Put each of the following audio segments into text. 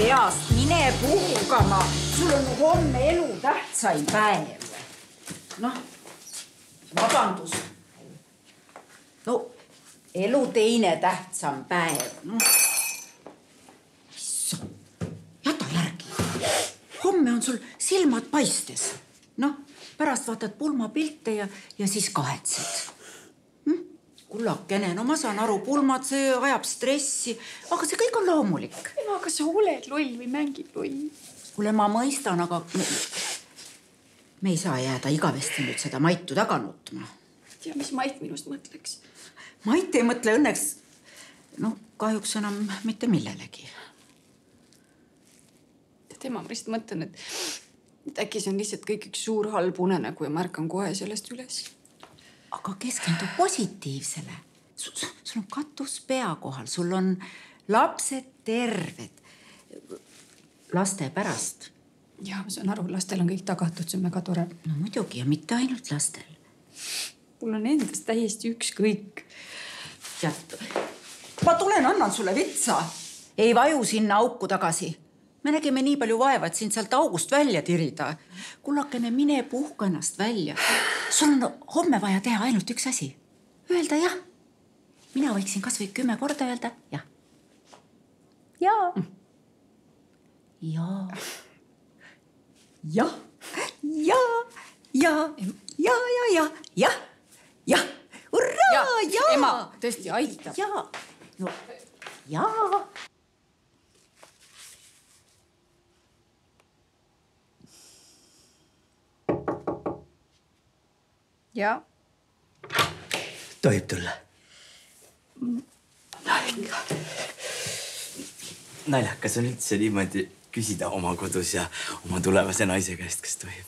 peast, mine puhkama. Sul on homme elu tähtsaim päev. Noh, vabandus. No, elu teine tähtsam päev. Jäta järgi. Homme on sul silmad paistes. Noh, pärast vaatad pulmapilte ja siis kahetsed. Kullakene, no ma saan aru, pulmad, see ajab stressi, aga see kõik on loomulik. Ema, kas sa oled loll või mängid loll? Kuule, ma mõistan, aga me ei saa jääda igavesti nüüd seda Maitu taga nutma. Tea, mis Mait minust mõtleks? Mait ei mõtle õnneks, kahjuks enam mitte millelegi. Tema, ma lihtsalt mõtlen, et äkki see on lihtsalt kõik üks suur halb unenägu ja märkan kohe sellest üles. Aga keskendu positiivsele. Sul on katus pea kohal, sul on lapsed terved. Laste pärast. Ja, ma saan aru, lastel on kõik tagatud, see on väga tore. No muidugi ja mitte ainult lastel. Mul on endast täiesti ükskõik. Tead, ma tulen, annan sulle vitsa. Ei vaju sinna auku tagasi. Me nägime nii palju vaeva, et sind sealt august välja tirida. Kullakene, mine puhka ennast välja. Sul on homme vaja teha ainult üks asi. Öelda jah. Mina võiksin kas või 10 korda öelda jah. Jaa. Jaa. Jah. Jaa. Jaa. Jaa. Jah. Jah. Urraa! Jaa. Ema, tõesti aitab. Jaa. No, jaa. Ja. Tohib tulla? Naljakas on üldse niimoodi küsida oma kodus ja oma tulevase naise käest, kas tohib.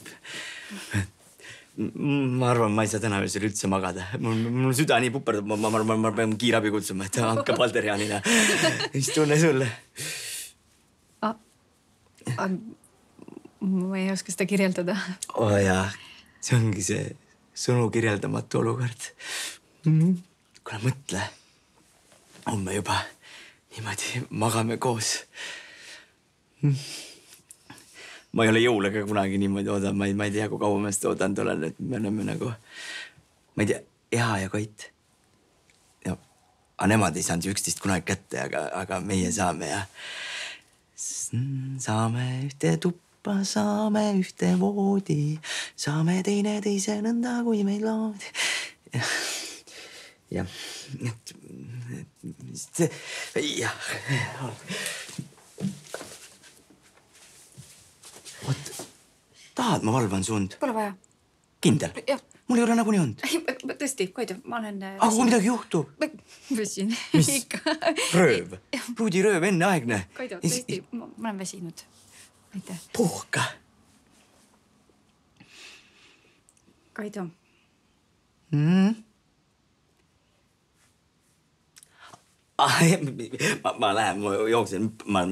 Ma arvan, ma ei saa täna öösel üldse magada. Mul süda nii puperdab, ma pean kiirabi kutsuma, et hakka Balderianina. Mis tunne sulle? Ma ei oska seda kirjeldada. Jaa, see ongi see sõnu kirjeldamatu olukord. Kuule, mõtle. Homme juba niimoodi magame koos. Ma ei ole jõulega kunagi niimoodi oodan. Ma ei tea, kui kaua ma seda oodanud olen, et me oleme nagu, ma ei tea, Eha ja Koit. Aga nemad ei saanud üksteist kunagi kätte, aga meie saame ja saame ühte tuppa, saame ühte voodi, saame teine teise nõnda, kui meil loodi. Jah, jah. Oot, tahad, ma valvan sund? Pole vaja. Kindel? Jah. Mul ei ole nagunii und. Tõesti, Koidu, ma olen... Aga kui midagi juhtub? Väsin. Mis? Rööv? Ruudirööv, enneaegne? Koidu, tõesti, ma olen väsinud. Aitäh. Puhka. Koidu. Ma lähen, ma jooksen, ma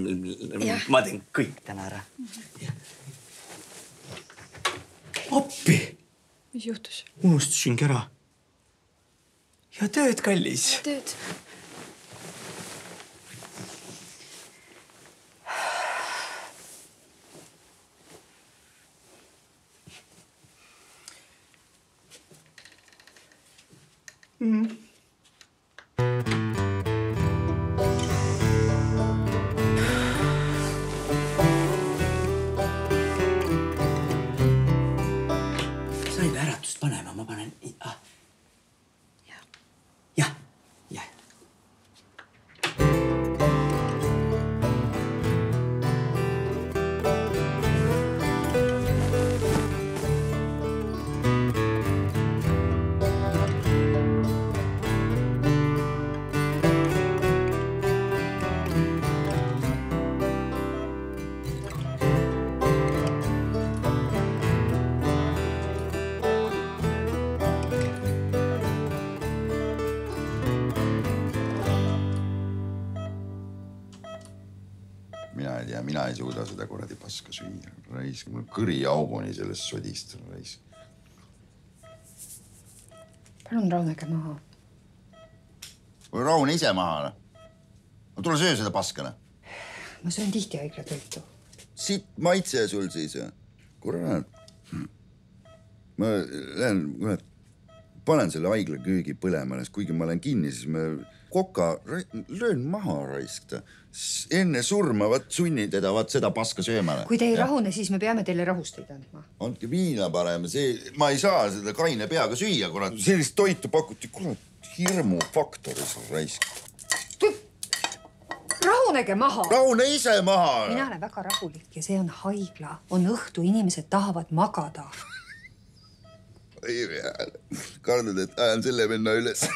teen kõik täna ära. Appi! Mis juhtus? Unustasingi ära. Ja tööd, kallis. Tööd. Sain äratust panema, ma panen... Jah. Mina ei suuda seda kuradi paska süüa. Raisk, mul kõri auguni sellest sodist. Raisk. Palun rahunege maha. Rahune ise maha. Tule söö seda paskana. Ma söön tihti haiglatoitu. Siit maitse sul siis. Kurat. Ma lähen, panen selle haigla köögi põlema, kuigi ma olen kinni, siis ma koka löön maha raiskda. Enne surma sunni teda seda paska söömale. Kui te ei rahune, siis me peame teile rahusteid andma. Andke viina parem. Ma ei saa seda kaine peaga süüa, kurat. Sellist toitu pakuti, kurat, hirmufaktoris raisk. Rahunege maha! Rahune ise maha! Mina olen väga rahulik ja see on haigla. On õhtu, inimesed tahavad magada. Kardad, et ajan selle venna üles.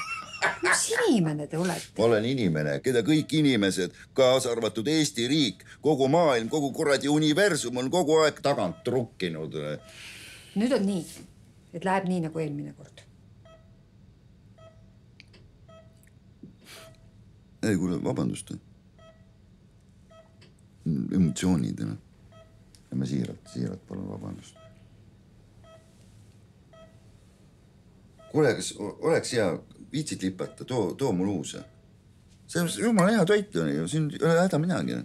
Mis inimene te olete? Ma olen inimene, keda kõik inimesed, kaasa arvatud Eesti riik, kogu maailm, kogu kuradi universum on kogu aeg tagant trukkinud. Nüüd on nii, et läheb nii nagu eelmine kord. Ei, kuule, vabandust. Emotsioonid. Ja me siiralt palun vabandust. Kuule, kas oleks hea viitsid lipata, too mul uus. See on jumala hea toit on ju, siin ei ole häda midagi.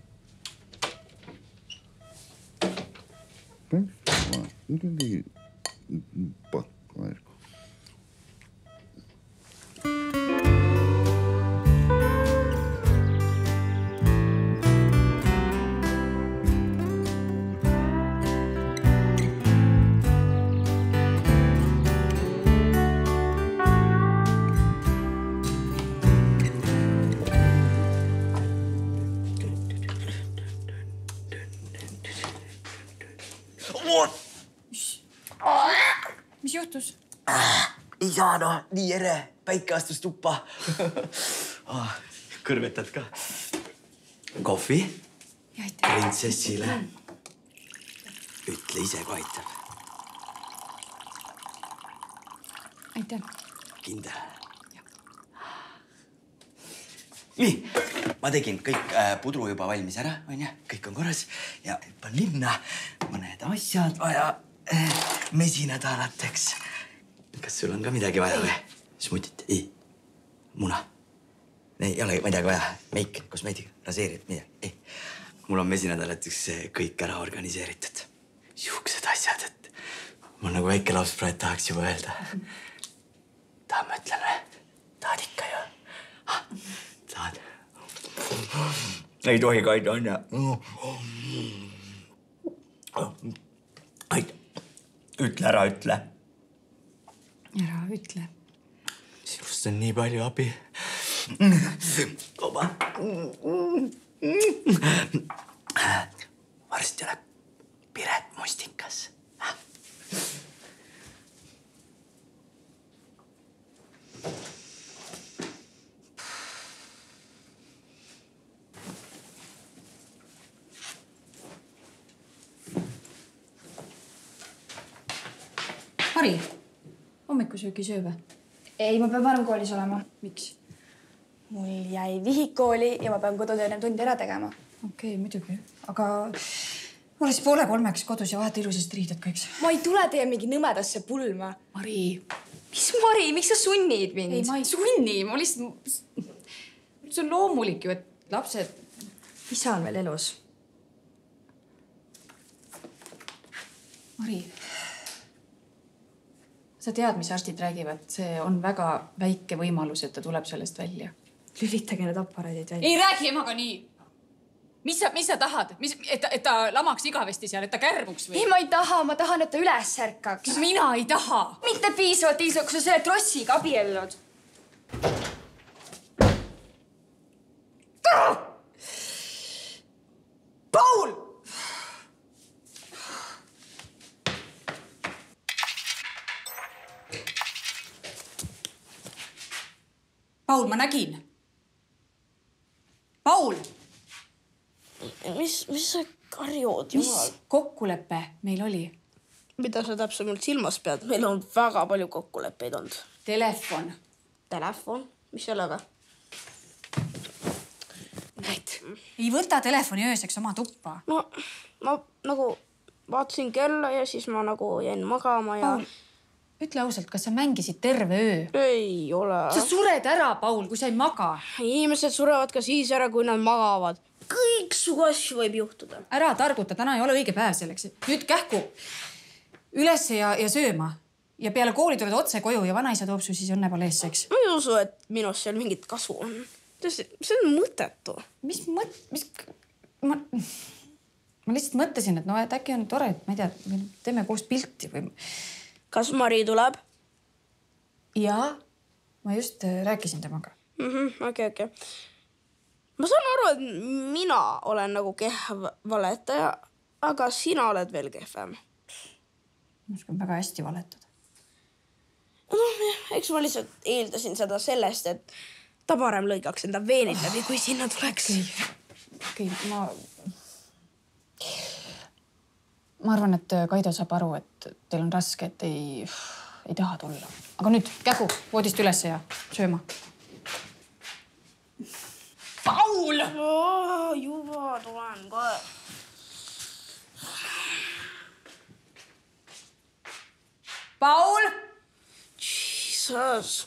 Mis juhtus? Ei saa, noh, nii ere. Päike astus tuppa. Kõrvetad ka. Kohvi. Printsessile. Ütle ise, kui aitab. Aitäh. Kindel. Nii, ma tegin kõik pudru juba valmis ära, on ja? Kõik on korras ja hüppan linna. Mõned asjad vaja mesinädalateks. Kas sul on ka midagi vaja või? Smutit? Ei. Muna? Ei ole midagi vaja. Meik, kosmeetika, raseerid, midagi. Ei. Mul on mesinädalateks kõik ära organiseeritud. Siuksed asjad, et mul nagu väike lauspraed tahaks juba öelda. Tahan ma ütlen või? Tahad ikka ju? Tahad? Ei tohi kaida, on ja? Ütle ära, ütle. Ära ütle. Sinust on nii palju abi. Oba. Varsti tuleb Piret Mustikas. Mari, hommikusöögi sööve? Ei, ma pean varem koolis olema. Miks? Mul jäi vihikooli ja ma pean kodutöö tundi ära tegema. Okei, muidugi. Aga ole siis 2:30 kodus ja vaheta ilusast riided kõik. Ma ei tule teie mingi nõmedasse pulma. Mari. Mis Mari? Miks sa sunnid mind? Ei, ma ei sunni. Ma lihtsalt... See on loomulik ju, et lapsed... Isa on veel elus. Mari. Sa tead, mis arstid räägivad. See on väga väike võimalus, et ta tuleb sellest välja. Lülitage need aparaadid välja. Ei räägi emaga nii. Mis sa tahad? Et ta lamaks igavesti seal, et ta kärbuks või? Ei, ma ei taha. Ma tahan, et ta üles ärkaks. Mina ei taha. Mitte piisavalt isu, kui sa selle krossiga abiellud. Paul! Paul, ma nägin. Paul! Mis sa karjud, jumal? Mis kokkulepe meil oli? Mida sa täpsemalt silmas pead? Meil on väga palju kokkuleppeid olnud. Telefon. Telefon? Mis sellega? Näid, ei võta telefoni ööseks oma tuppa. No, ma nagu vaatasin kella ja siis ma nagu jäin magama ja... Paul, ütle ausalt, kas sa mängisid terve öö? Ei ole. Sa sured ära, Paul, kui sa ei maga. Inimesed surevad ka siis ära, kui nad magavad. kõiksugu asju võib juhtuda. Ära targuta, täna ei ole õige päev selleks. Nüüd kähku ülesse ja sööma. Ja peale kooli tuled otse koju ja vanaisa toob su siis õnnepaleesseks. Ma ei usu, et minust seal mingit kasu on. See on mõttetu. Ma lihtsalt mõtlesin, et äkki on tore, et ma ei tea, teeme koos pilti või... Kas Mari tuleb? Jaa, ma just rääkisin temaga. Okei. Ma saan aru, et mina olen nagu kehv valetaja, aga sina oled veel kehvem. Ma oskan väga hästi valetada. Eks ma lihtsalt eeldasin seda sellest, et ta parem lõigaks enda veenid läbi, kui sinna tuleks. Okei, ma arvan, et Kaido saab aru, et teil on raske, et ei taha tulla. Aga nüüd kähku voodist üles ja sööma. Paul! Juba tulen kohe. Paul! Jesus.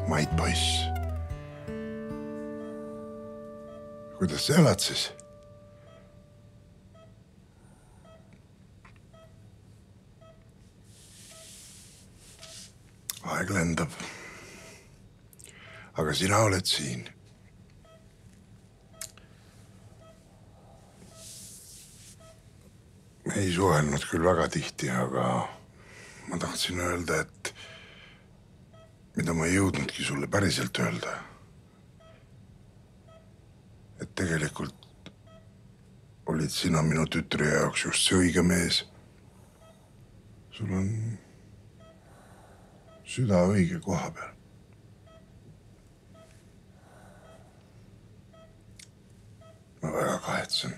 Mait poiss. Kuidas sa elad siis? Aeg lendab. Aga sina oled siin. Me ei suhelnud küll väga tihti, aga ma tahtsin öelda, et mida ma ei jõudnudki sulle päriselt öelda. Et tegelikult olid sina minu tütre jaoks just see õige mees. Sul on süda õige koha peal. Ma väga kahetsen,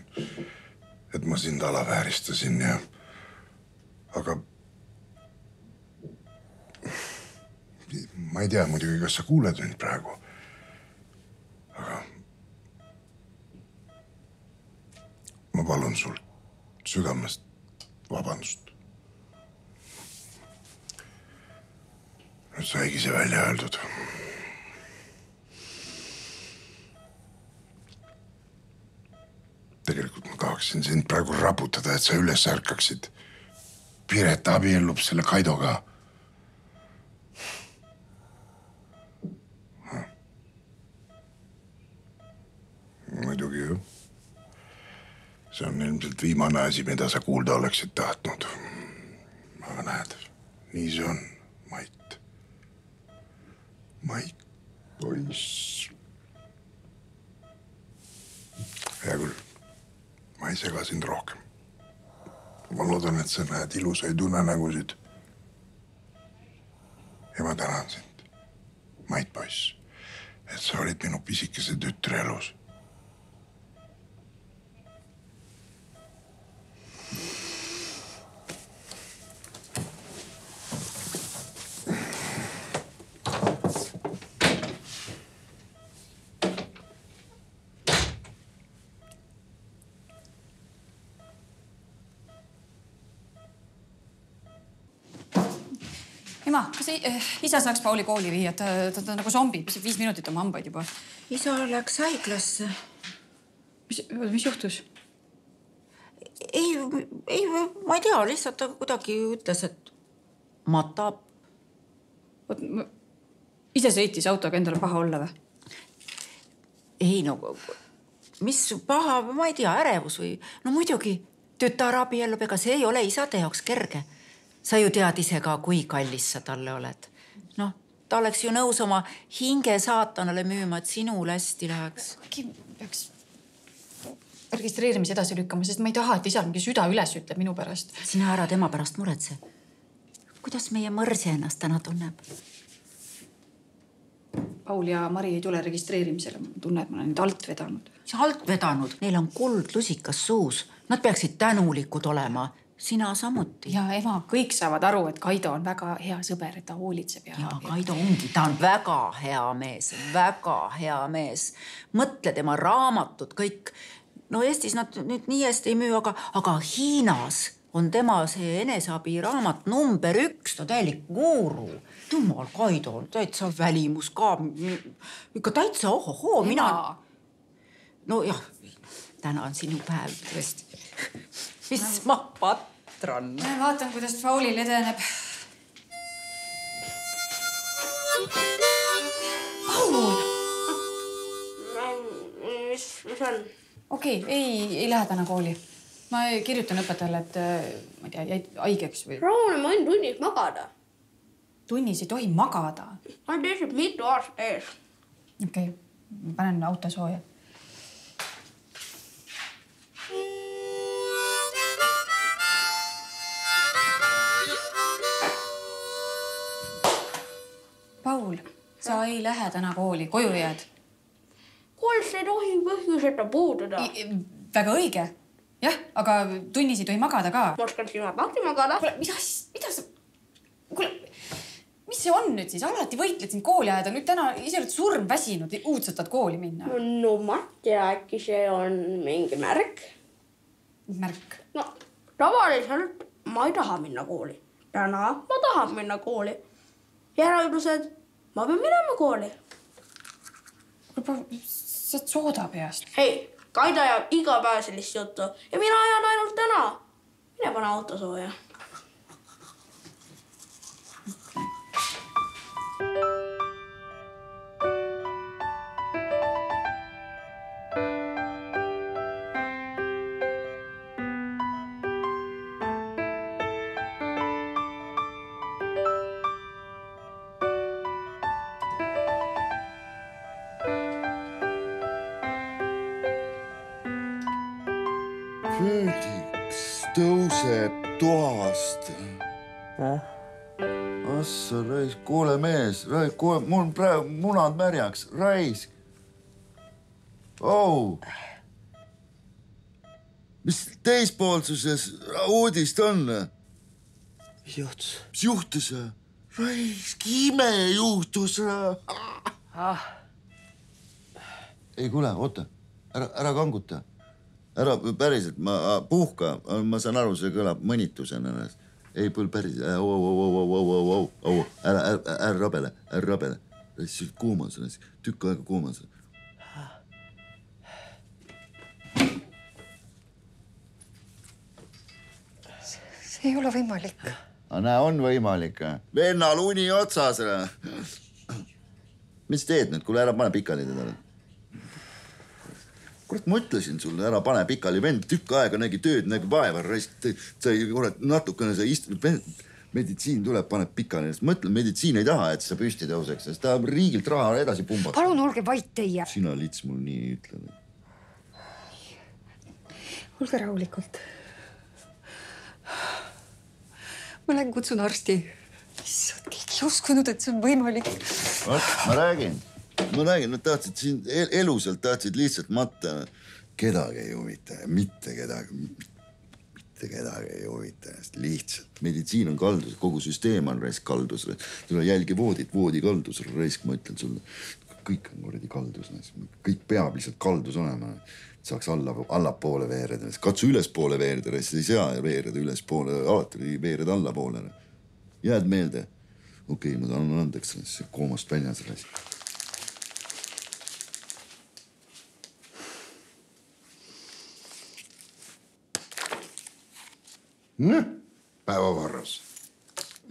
et ma sind alavääristasin ja... Aga... Ma ei tea muidugi, kas sa kuuled mind praegu. Aga... Ma palun sult südamest vabandust. Nüüd saigi see välja öeldud. Tegelikult ma tahaksin sind praegu raputada, et sa üles ärkaksid. Piret abiellub selle Kaidoga. Muidugi ju. See on ilmselt viimane asi, mida sa kuulda oleksid tahtnud. Aga näed, nii see on, Mait. Mait, poiss. Hea küll, ma ei sega sind rohkem. Ma loodan, et sa näed ilusaid unenägusid. Ja ma tänan sind, Mait, poiss, et sa olid minu pisikese tütre elus. Ema, kas isa saaks Pauli kooli viia? Ta nagu zombi, 5 minutit oma hambaid juba. Isa läks haiglasse. Mis juhtus? Ei, ma ei tea, lihtsalt ta kuidagi ütles, et matab. Ise sõitis autoga, endale paha olla või? Ei, no mis paha, ma ei tea, ärevus või... No muidugi, tütar abiellub, ega see ei ole isade jaoks kerge. Sa ju tead ise ka, kui kallis sa talle oled. Noh, Ta oleks ju nõus oma hinge saatanale müüma, et sinul hästi läheks. Äkki peaks registreerimise edasi lükkama, sest ma ei taha, et isal mingi süda üles ütleb minu pärast. Sina ära tema pärast muretse. Kuidas meie Mõrsi ennast täna tunneb? Paul ja Mari ei tule registreerimisele. Ma tunnen, et ma olen nüüd alt vedanud. Alt vedanud? Neil on kuldlusikas suus. Nad peaksid tänulikud olema. Sina samuti. Ja ema, kõik saavad aru, et Kaido on väga hea sõber, et ta hoolitseb. Ja Kaido ongi. Ta on väga hea mees. Väga hea mees. Mõtle tema raamatud kõik. No Eestis nad nüüd nii hästi ei müü, aga Hiinas on tema see eneseabi raamat number 1. Ta täielik guru. Jumal, Kaido on täitsa välimus ka. Ikka täitsa ohohoo. Mina... No jah, täna on sinu päev tõesti. Mis ma patron. Ma vaatan, kuidas Paulil edeneb. Paul! Mis on? Okei, ei lähe täna kooli. Ma kirjutan õpetajale, et ma ei tea, jäid haigeks või... Raune, ma võin tunnis magada. Tunnis ei tohi magada. Ma olen teised mitu aastat ees. Okei, panen auto sooja. Paul, sa ei lähe täna kooli, koju jääd. Koolis ei tohi põhjuseta puududa. Väga õige. Jah, aga tunnis ei tohi magada ka. Ma oskan sina lahti magada. Kuule, mida sa... Kuule, mis see on nüüd siis? Alati võitled siin kooli ajada. Nüüd täna ise oled surm väsinud ja uudsatad kooli minna. No ma tea, äkki see on mingi märk. Märk? No, tavaliselt ma ei taha minna kooli. Täna ma tahan minna kooli. Järeldused, ma pean minema kooli. Sa oled sooda peast. Hei, Kaido jääb iga päev sellist juttu ja mina ajan ainult täna. Mine pane auto sooja. Föödiks tõuseb toast. Assa, raisk, kuule mees, mul on praegu munad märjaks, raisk. Mis teispoolsuses uudist on? Mis juhtus? Mis juhtus? Raisk, ime juhtus. Ei, kuule, oota, ära kanguta. Ära päriselt, ma puhka, ma saan aru, see kõlab mõnitusena. Ei, põl päriselt, ära rabele. See kuumas, tükk aega kuumas. See ei ole võimalik. Näe, on võimalik. Vennal uni otsas. Mis teed nüüd, kuule, ära pane pikali teda. Kurat, ma ütlesin sulle, ära pane pikali, vend tükk aega nägi tööd, nägi vaeva, sa ei natukene, meditsiin tuleb, paneb pikali. Ma ütlen, meditsiin ei taha, et sa püsti tõuseks, sest ta riigilt raha edasi pumbab. Palun olge vait teie. Sina, Lits, mul nii ütled. Olge rahulikult. Ma lähen kutsun arsti. Issand, keegi ei uskunud, et see on võimalik. Ma räägin, nad tahtsid siin elusalt, tahtsid lihtsalt matta. Kedagi ei huvita, mitte kedagi ei huvita. Lihtsalt meditsiin on kaldus, kogu süsteem on raisk kaldus. Tule jälgi voodit, voodi kaldus, raisk, ma ütlen sulle. Kõik on korredi kaldus, kõik peab lihtsalt kaldus olema. Saaks allapoole veereda, katsu ülespoole veereda, ei saa veereda ülespoole, alati veereda allapoole. Jääd meelde? Okei, ma tahan andeks koomast väljas. Päeva varras.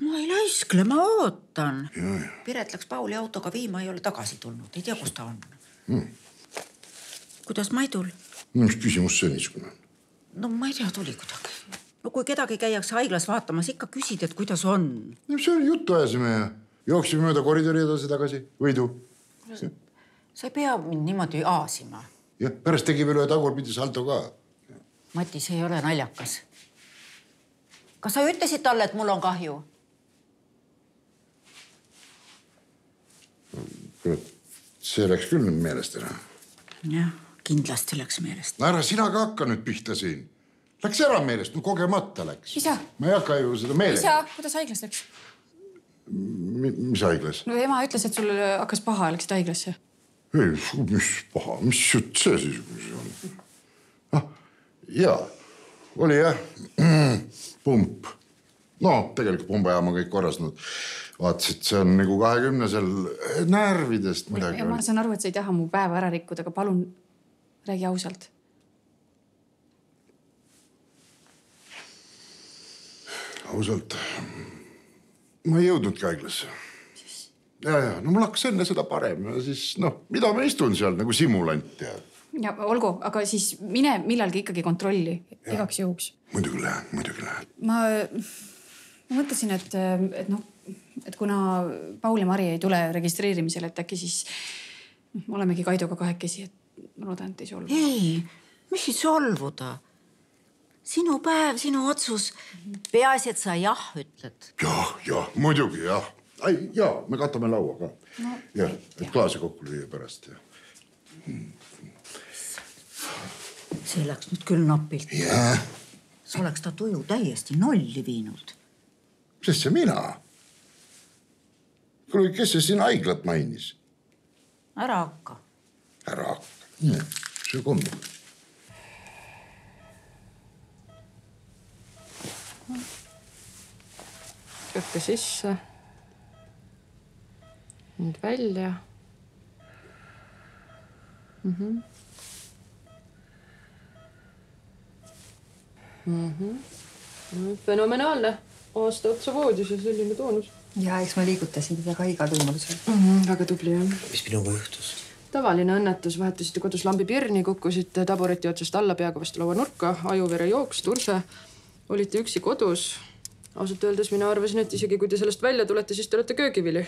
Ma ei laiskle, ma ootan. Piret läks Pauli autoga viima, ei ole tagasi tulnud. Ei tea, kus ta on. Kuidas Maidul? Mis küsimus see niisugune? No ma ei tea, tuli kuidagi. No kui kedagi käiakse haiglas vaatamas, ikka küsid, et kuidas on. See oli juttu ajasime ja jooksime mööda koridori edasi tagasi, võidu. Sa ei pea mind niimoodi aasima. Ja pärast tegi veel ühe tagurpidi salto ka. Mati, see ei ole naljakas. Kas sa ütlesid talle, et mul on kahju? See läks küll nüüd meelest ära. Jah, kindlasti läks meelest. Ära sina ka hakka nüüd pihta siin. Läks ära meelest, kogemata läks. Isa! Ma ei hakka ju seda meele. Isa, kuidas haiglas läks? Mis haiglas? No ema ütles, et sul hakkas paha ja läksid haiglasse. Ei, mis paha, mis jutt see siis on? Jaa, oli jah. Pump. No, tegelikult pumbajaama kõik korras. Vaatasid, see on nagu 20-sel närvidest midagi. Ja ma saan aru, et sa ei taha mu päeva ära rikkuda, aga palun räägi ausalt. Ausalt. Ma ei jõudnudki haiglasse. Ja, no mul hakkas enne seda parem ja siis, mida ma istun seal nagu simulant ja... Ja olgu, aga siis mine millalgi ikkagi kontrolli, igaks jõuks. Muidugi lähen. Ma mõtlesin, et kuna Paul ja Mari ei tule registreerimisele, et äkki siis olemegi Kaidoga kahekesi, et ma loodan, et ei solvu. Ei, mis ei solvuda? Sinu päev, sinu otsus. Peaasi, et sa jah ütled. Jah, muidugi jah. Jaa, me katame laua ka. Jah, et klaase kokku lüüa pärast. See läks nüüd küll napilt. Jah. Sa oleks ta tuju täiesti nolli viinud. Sest see mina. Kuule, kes see siin haiglat mainis? Ära hakka. See kombi. Kökke sisse. Nüüd välja. Fenomenaalne. Aasta otsa voodis ja selline toonus. Ja eks ma liigutasin teda ka igal võimalusel. Väga tubli, jah. Mis minuga juhtus? Tavaline õnnetus. Vahetasite kodus lambi pirni, kukkusite tabureti otsast alla peaga vastu laua nurka, ajuvere jooks, turse. Olite üksi kodus. Ausalt öeldes mina arvasin, et isegi kui te sellest välja tulete, siis te olete köögivili.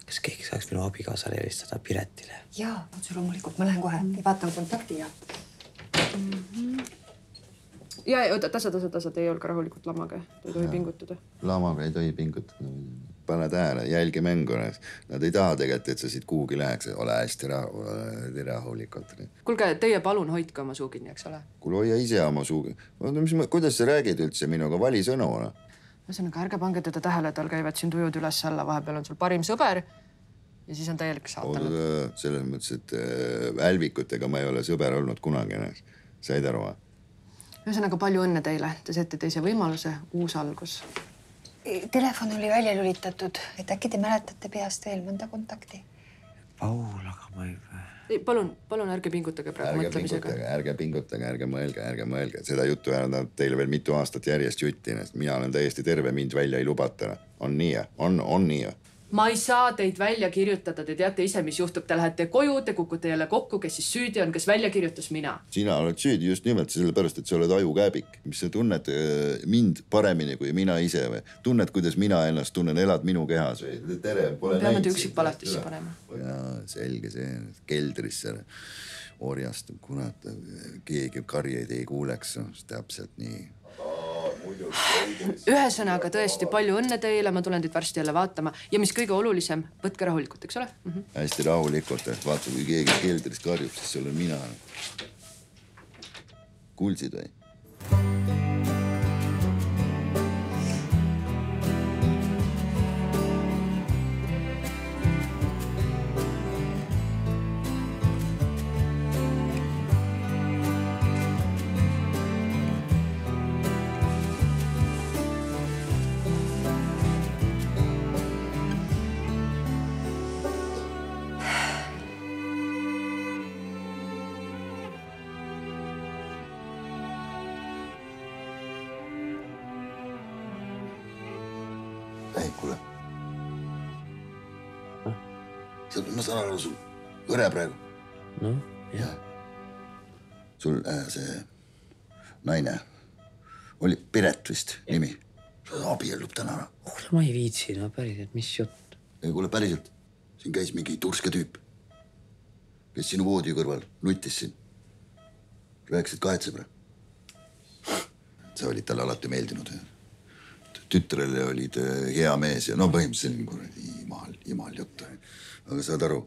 Kas keegi saaks minu abikaasale helistada Piretile? Jaa, otse loomulikult. Ma lähen kohe. Vaatan kontakti ja... Ja tasa, te ei olga rahulikult lamaga. Te ei tohi pingutada. Lamaga ei tohi pingutada. Pane tähele, jälgi mängu. Nad ei taha tegelikult, et sa siit kuhugi läheks. Ole hästi rahulikult. Kuulge, teie palun hoidke oma suu kinni, eks ole? Kuule, hoia ise oma suu. Kuidas sa räägid üldse minuga? Vali sõnu. Ühesõnaga, ärge pange teda tähele, tal käivad siin tujud üles alla. Vahepeal on sul parim sõber ja siis on täielik saatan. Selles mõttes, et älvikutega ma ei ole sõber olnud kunagi. Said aru? Ühesõnaga, palju õnne teile. Te saite teise võimaluse, uus algus. Telefon oli välja lülitatud, et äkki te mäletate peast veel mõnda kontakti? Paul, aga ma ei... Palun ärge pingutage praegu mõtlemisega. Ärge pingutage, ärge mõelge. Seda juttu on teile veel mitu aastat järjest jutti. Mina olen täiesti terve, mind välja ei lubata. On nii, on nii. Ma ei saa teid välja kirjutada. Te teate ise, mis juhtub. Te lähete koju, te kukute jälle kokku, kes siis süüdi on, kes välja kirjutas mina. Sina oled süüdi just nimelt sellepärast, et sa oled ajukäbik. Mis sa tunned mind paremini kui mina ise või? Tunned, kuidas mina ennast tunnen, elad minu kehas või? Tere, pole näinud. Peame te üksikpalatisse panema. Jaa, selge see. Keldrisse orjastub, kunat keegi karjeid ei kuuleks. Täpselt nii. Ühesõnaga tõesti palju õnne teile, ma tulen teid varsti jälle vaatama ja mis kõige olulisem, võtke rahulikult, eks ole? Hästi rahulikult, vaata kui keegi keldris karjub, siis see olen mina. Kuulsid või? Kuule. Ma saan aru, sul õre praegu. No, jah. Sul see naine oli Piret vist nimi. Abiellub täna. Ma ei viitsi, no päris, et mis jutt. Ei, kuule, päriselt. Siin käis mingi turske tüüp. Kes sinu voodi kõrval nuttis siin. Rääkisid kahetseb. Sa olid talle alati meeldinud. Tütrele olid hea mees ja no põhimõtteliselt imal juttu. Aga saad aru,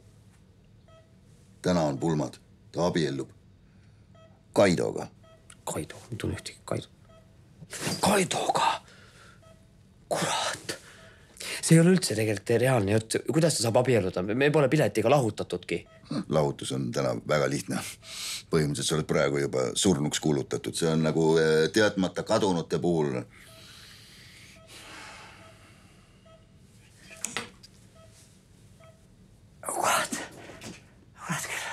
täna on pulmad. Ta abiellub Kaidoga. Kaido, ma tunnen ühtegi Kaido. Kaidoga! Kurat! See ei ole üldse tegelikult reaalne jutt. Kuidas ta saab abielluda? Me pole piletiga lahutatudki. Lahutus on täna väga lihtne. Põhimõtteliselt sa oled praegu juba surnuks kuulutatud. See on nagu teadmata kadunute puhul. Kurat küll.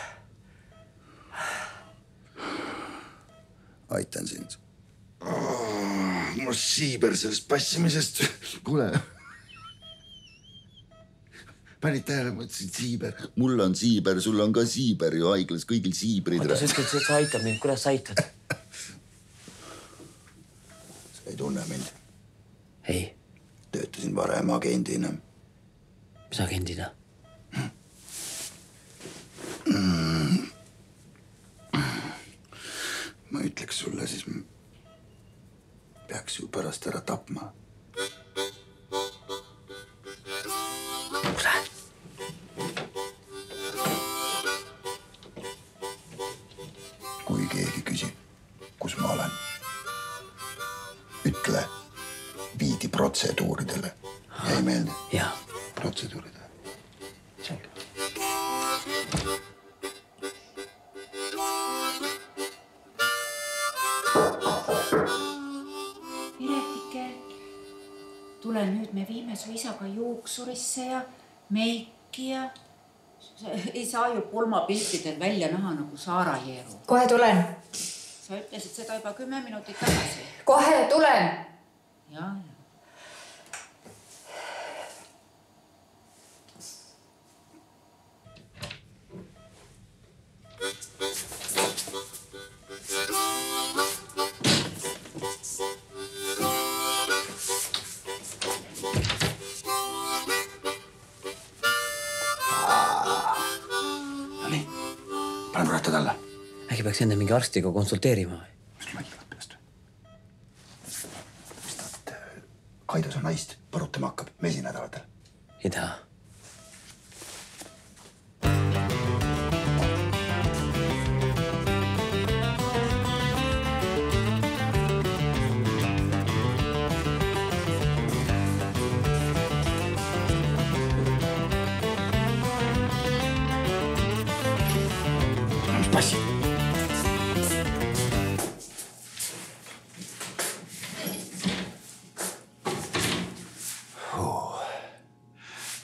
Aitan sind. Mul siiber sellest passimisest. Kuule. Panid tähele, mõtlesin siiber. Mul on siiber, sul on ka siiber ju haiglas, kõigil siibrid. Oota, sa ütled, et sa aitad mind. Kuidas sa aitad? Sa ei tunne mind? Ei. Töötasin varem agendina. Mis agendina? Ma ütleks sulle, siis peaks ju pärast ära tapma. Kui keegi küsib, kus ma olen, ütle viidi protseduuridele. Jäi meelde? Jaa. Protseduuridele. Selge. Piretike, tule nüüd, me viime su isaga juuksurisse ja meiki ja ei saa ju pulmapiltidel välja näha nagu Sarajevo. Kohe tulen. Sa ütlesid seda juba 10 minutit tagasi. Kohe tulen. Ja. Pane muratad alla. Äkki peaks enne mingi arstiga konsulteerima? Mis mõtled peast? Mis tahad? Kaido sa naist põrutama hakkab mesinädalatel. Ei taha. Passi.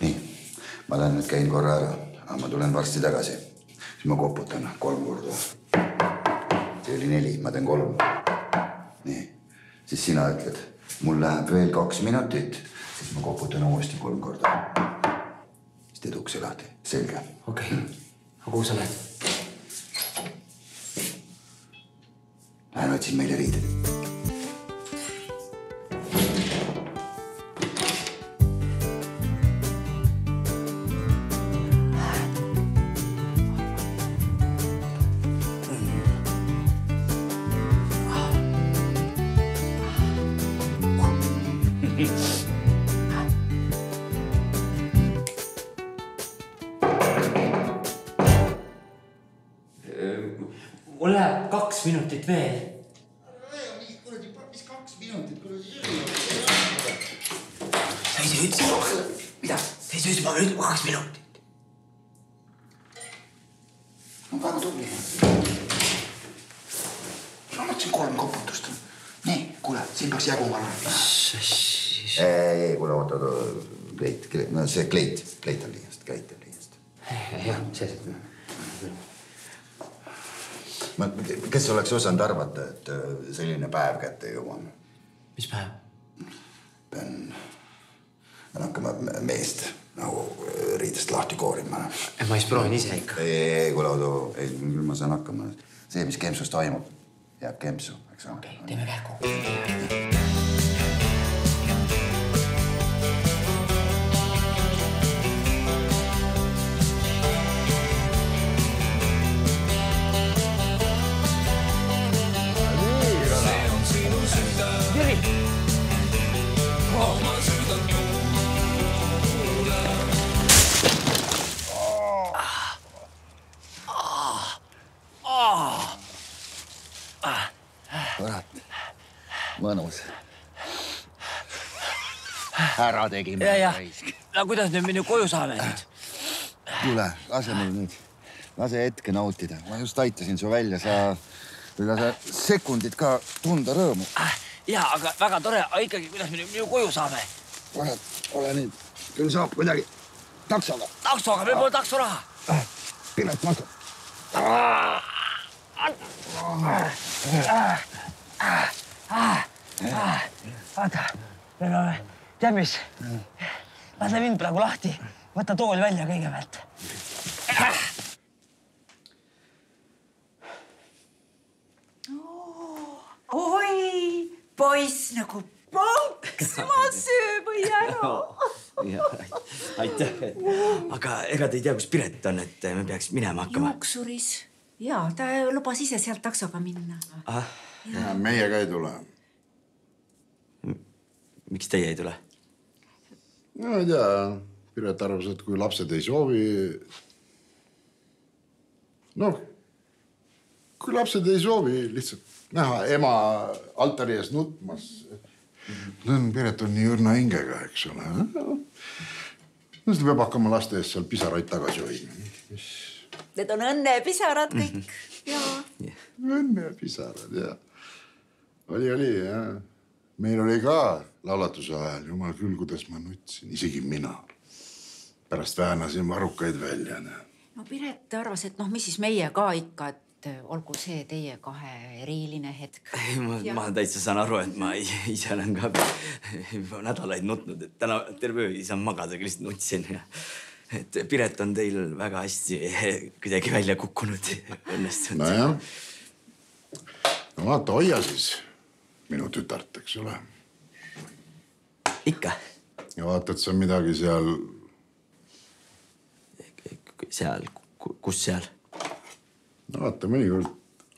Nii, ma lähen nüüd käin korra ära, aga ma tulen varsti tagasi. Siis ma koputan 3 korda. See oli 4, ma teen 3. Nii, siis sina ütled, mul läheb veel 2 minutit, siis ma koputan uuesti 3 korda. Siis teed ukse lahti, selge. Okei. Aga kuhu sa lähed? Lähen otsin meile riided. Mul läheb 2 minutit veel. Mis 2 minutit? Sa ise ütlesid. Mida? Sa ise ütlesid, ma ütleb 2 minutit. No väga tubli. Ma mõtlesin 3 koputust. Nii, kuule, siin peaks jaguma. Ei, kuule, oota, kleit. No see kleit on liiast, kleit on liiast. Jah, see. Kes oleks osanud arvata, et selline päev kätte jõuame? Mis päev? Pean hakkama meest nagu riidest lahti koorima. Ma siis proovin ise ikka. Ei, kuule, ma saan hakkama. See, mis kempsust toimub, jääb kempsu, eks ole. Okei, teeme kähku. kurat. Mõnus. Ära tegime. Ja. No kuidas nüüd minu koju saame nüüd? Tule, lase mul nüüd. Lase hetke nautida. Ma just aitasin su välja. Sa lase sekundid ka tunda rõõmu. Jaa, aga väga tore. Aga ikkagi, kuidas me minu koju saame? Kurat, ole nüüd. Küll saab kuidagi taksoga. Taksoga? Meil pole taksoraha. Pilet maksab. Vaata, meil on, tead mis? Lase mind praegu lahti. Võta tool välja kõigepealt. Oi, poiss nagu panks, ma sööb või ära. Aitäh. Aga ega te ei tea, kus Piret on, et me peaks minema hakkama? Juuksuris. Jaa, ta lubas ise sealt taksoga minna. Meiega ei tule. Miks teie ei tule? No ei tea. Piret arvas, et kui lapsed ei soovi... Noh, kui lapsed ei soovi lihtsalt näha ema altari ees nutmas. Piret on nii õrna hingega, eks ole. No seda peab hakkama laste ees seal pisaraid tagasi hoidma. Need on õnnepisarad kõik. Õnnepisarad, jah. Oli, jah. Meil oli ka laulatuse ajal, jumal küll, kuidas ma nutsin, isegi mina. Pärast väänasin varukaid välja. No Piret arvas, et mis siis meie ka ikka, et olgu see teie kahe eriline hetk. Ma täitsa saan aru, et ma ise olen ka nädalaid nutnud, et täna terve öö ei saa magada, kui lihtsalt nutsin. Et Piret on teil väga hästi kuidagi välja kukkunud õnnestunud. Nojah. No vaata, hoia siis minu tütart, eks ole. Ikka. Ja vaata, et sa midagi seal... Seal? Kus seal? No vaata, mõnikord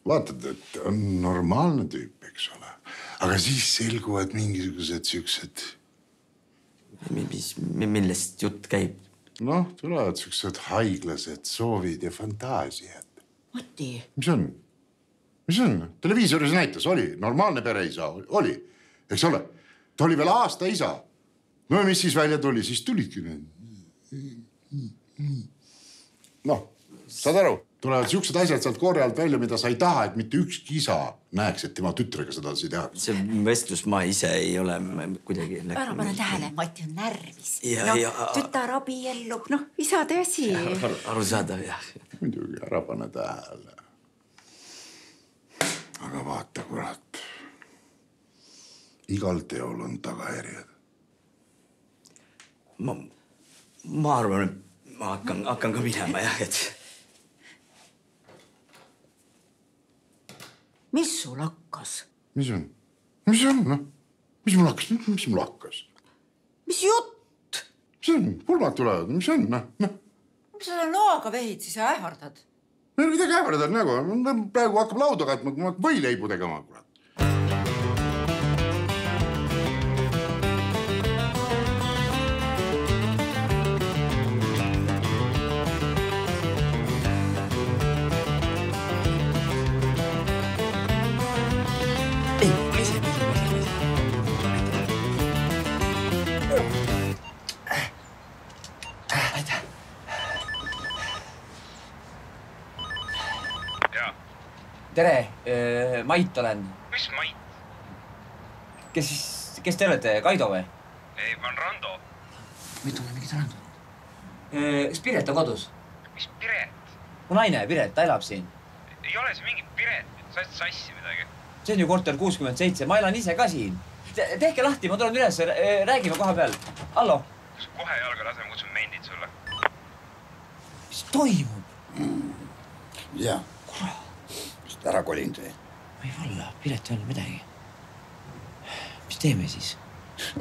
vaatad, et on normaalne tüüp, eks ole. Aga siis selguvad mingisugused siuksed... Millest jutt käib? Noh, tulevad siuksed haiglased soovid ja fantaasiad. Mati. Mis on? Mis on? Televiisoris näitas, oli. Normaalne pereisa oli. Eks ole? Ta oli veel aasta isa. No ja mis siis välja tuli? Siis tulidki need. Noh, saad aru? Tulevad siuksed asjad sealt koore alt välja, mida sa ei taha, et mitte ükski isa näeks, et tema tütrega seda ei teha. See vestlus ma ise ei ole kuidagi... Ära pane tähele, Mati on närvis. Ja... Tütar abiellub, isade asi. Arusaadav, jah. Muidugi, ära pane tähele. Aga vaata, kurat. Igal teol on tagajärjed. Ma arvan, et ma hakkan ka minema, jah, et... Mis sul hakkas? Mis on? Mis on, noh? Mis mul hakkas? Mis jutt? Mis on? Pulmad tulevad, mis on, noh? Mis sa noaga vehid siis ja ähvardad? Meil midagi ähvardad nagu. Praegu hakkab lauda katma, kui ma võileibu tegema, kurat. Tere, Mait olen. Mis Mait? Kes te olete, Kaido või? Ei, ma olen Rando. Mitu on mingid Rando? Kas Piret on kodus? Mis Piret? Mu naine Piret, ta elab siin. Ei ole see mingi Piret, sa oled sassi midagi. See on ju korter 67, ma elan ise ka siin. Tehke lahti, ma tulen üles, räägime koha peal. Hallo? Kus kohe jalga laseme, kutsun mendid sulle. Mis toimub? Jaa. Ära kolinud või? Ei olla, Piret ei olnud midagi. Mis teeme siis?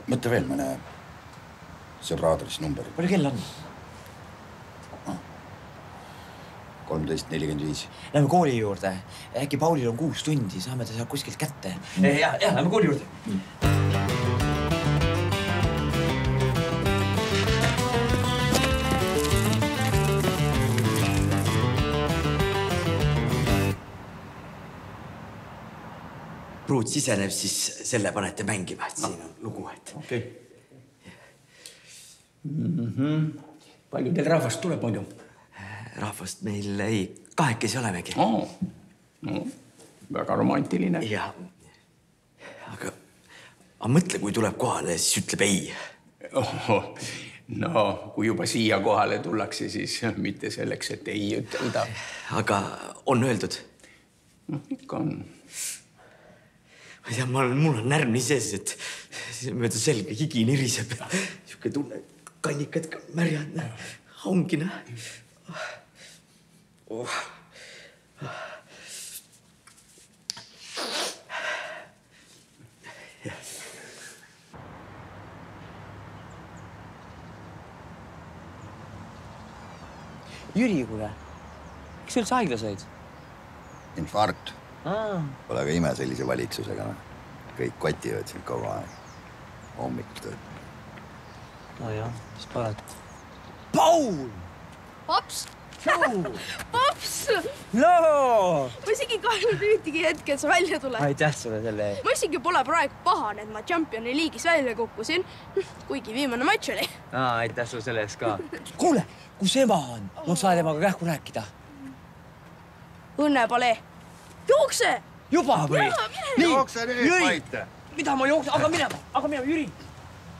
Mõtle veel mõne sõbra aadressnumber. Palju kell on? 13:45. Lähme kooli juurde. Äkki Paulil on 6 tundi, saame ta seal kuskilt kätte. Ja, lähme kooli juurde. pruut siseneb, siis selle panete mängima, et siin on lugu, et... Okei. Palju teil rahvast tuleb muidu? Rahvast meil ei, 2 olemegi. No, väga romantiline. Ja, aga mõtle, kui tuleb kohale, siis ütleb ei. No, kui juba siia kohale tullakse, siis mitte selleks, et ei ütelda. Aga on öeldud? No, ikka on. Ma ei tea, mul on närv nii sees, et mööda selga higi niriseb. Siuke tunne, kannikad märjad, hongina. Jüri, kuule, miks sa üldse haigla said? Infarkt. Pole ka ime sellise valitsusega. Kõik kotivad siin kogu aeg. Hommikul tööd. No jah, mis parad. Paul! Paps! Paps! No! Ma isegi kahjunud ühtegi hetke, et sa välja tule. Aitäh sulle selle. Ma isegi pole praegu pahane, et ma Championi liigis välja kukkusin. Kuigi viimane matš oli. Aitäh sulle selle eest ka. Kuule, kus ema on? Ma saan temaga kähku rääkida. Õnnepalee. Jookse! Juba või? Jookse nüüd, Maite. Mida ma jooksen? Aga minema, Jüri.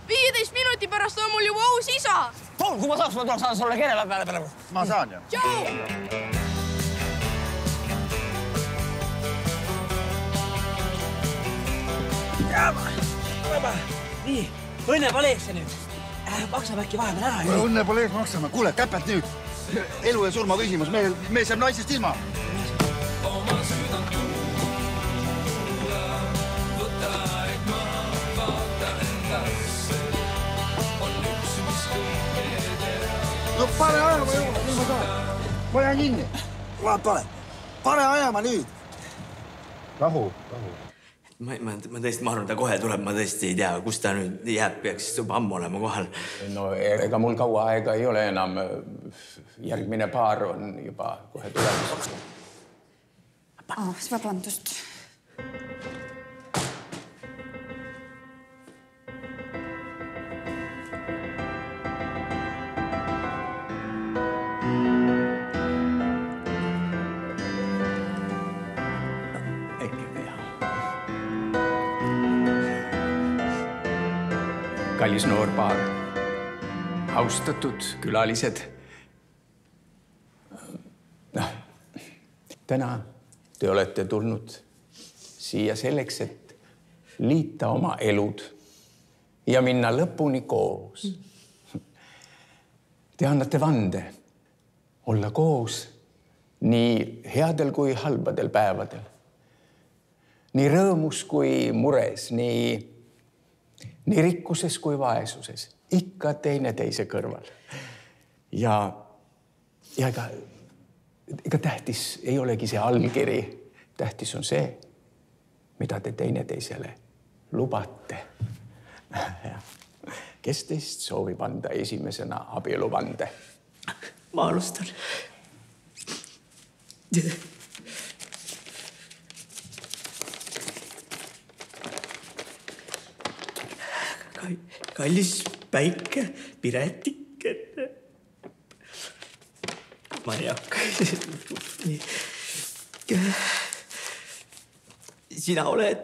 15 minuti pärast on mul juba uus isa. Paul, kui ma saaks, ma tuleks sulle kere peale praegu. Ma saan ju. Tšau! Nii, õnnepaleesse nüüd. Maksame äkki vahepeal ära, Jüri. Õnnepalees maksame. Kuule, käpelt nüüd. Elu ja surma küsimus. Mees jääb naisest ilma. No pane ajama juurde, nii ma saan. Ma jään kinni. Pane ajama nüüd. Rahu. Ma tõesti, ma arvan, ta kohe tuleb, ma tõesti ei tea, kus ta nüüd jääb, peaks juba ammu olema kohal. No ega mul kaua aega ei ole enam. Järgmine paar on juba kohe tulemas. Vabandust. Kallis noor paar, austatud külalised. Täna te olete tulnud siia selleks, et liita oma elud ja minna lõpuni koos. Te annate vande olla koos nii headel kui halbadel päevadel. Nii rõõmus kui mures, nii rikkuses kui vaesuses, ikka teine teise kõrval. Ja ega tähtis ei olegi see allkiri. Tähtis on see, mida te teine teisele lubate. Kes teist soovib anda esimesena abieluvande? Ma alustan. Kallis päike, Piretiken. Marjak. Sina oled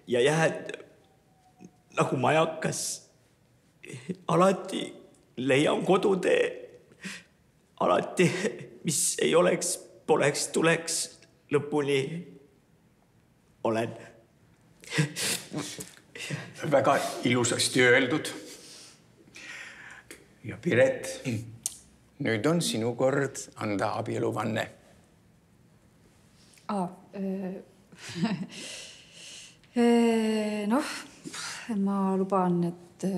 ja jääd nagu majakas. Alati leian kodutee. Alati, mis ei oleks, poleks, tuleks lõpuni olen. Väga ilusasti öeldud. Ja Piret, nüüd on sinu kord anda abieluvanne. Noh, ma luban, et...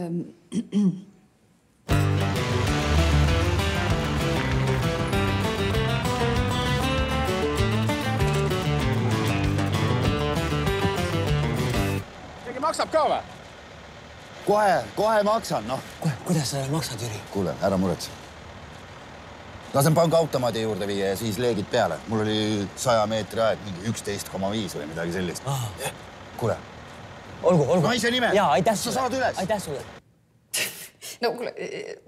Maksab ka või? Kohe maksan, noh. Kuidas sa maksad, Jüri? Kuule, ära muretse. Lasen pangaautomaadi juurde viia ja siis leegid peale. Mul oli 100 meetri aeg, mingi 11,5 või midagi sellist. kuule, olgu. naise nime. Jaa, aitäh. Sa saad üles. Aitäh sulle. No kuule,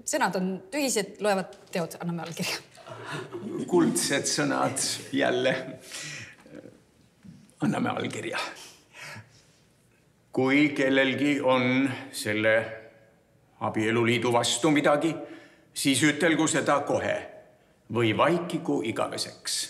sõnad on tühised, loevad teod, anname allkirja. Kuldsed sõnad jälle. Anname allkirja. Kui kellelgi on selle abieluliidu vastu midagi, siis ütelgu seda kohe või vaikigu igaveseks.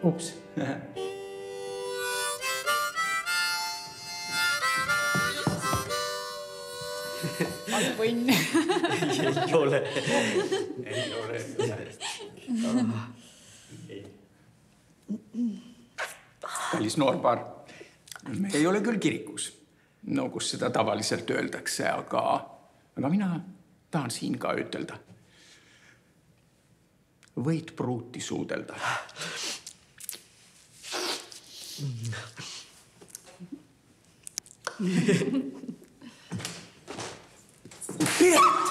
Ups. Võin. Ei ole. Kallis noorpaar, me ei ole küll kirikus, no kus seda tavaliselt öeldakse, aga mina tahan siin ka ütelda. Võid pruuti suudelda. Piret!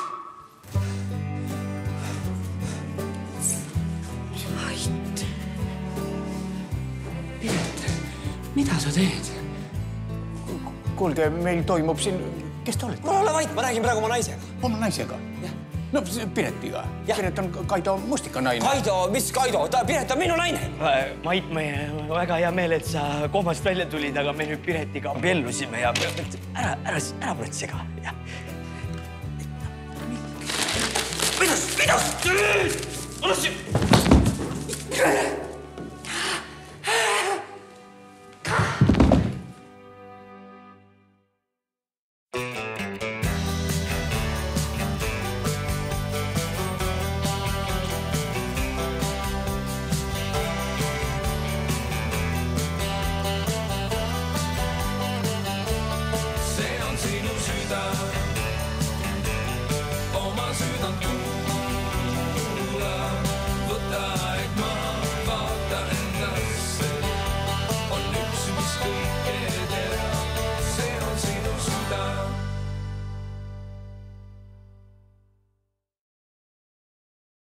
Piret, mida sa teed? Kuulge, meil toimub siin... Kes te olete? Ole vait, ma räägin praegu oma naisega. Oma naisega? No Piretiga. Piret on Kaido Mustika naine. Kaido, mis Kaido? Piret on minu naine. Mait, väga hea meel, et sa kohmast välja tulid, aga me nüüd Piretiga abiellusime ja ära protsiga. Kuidas? Ole siin!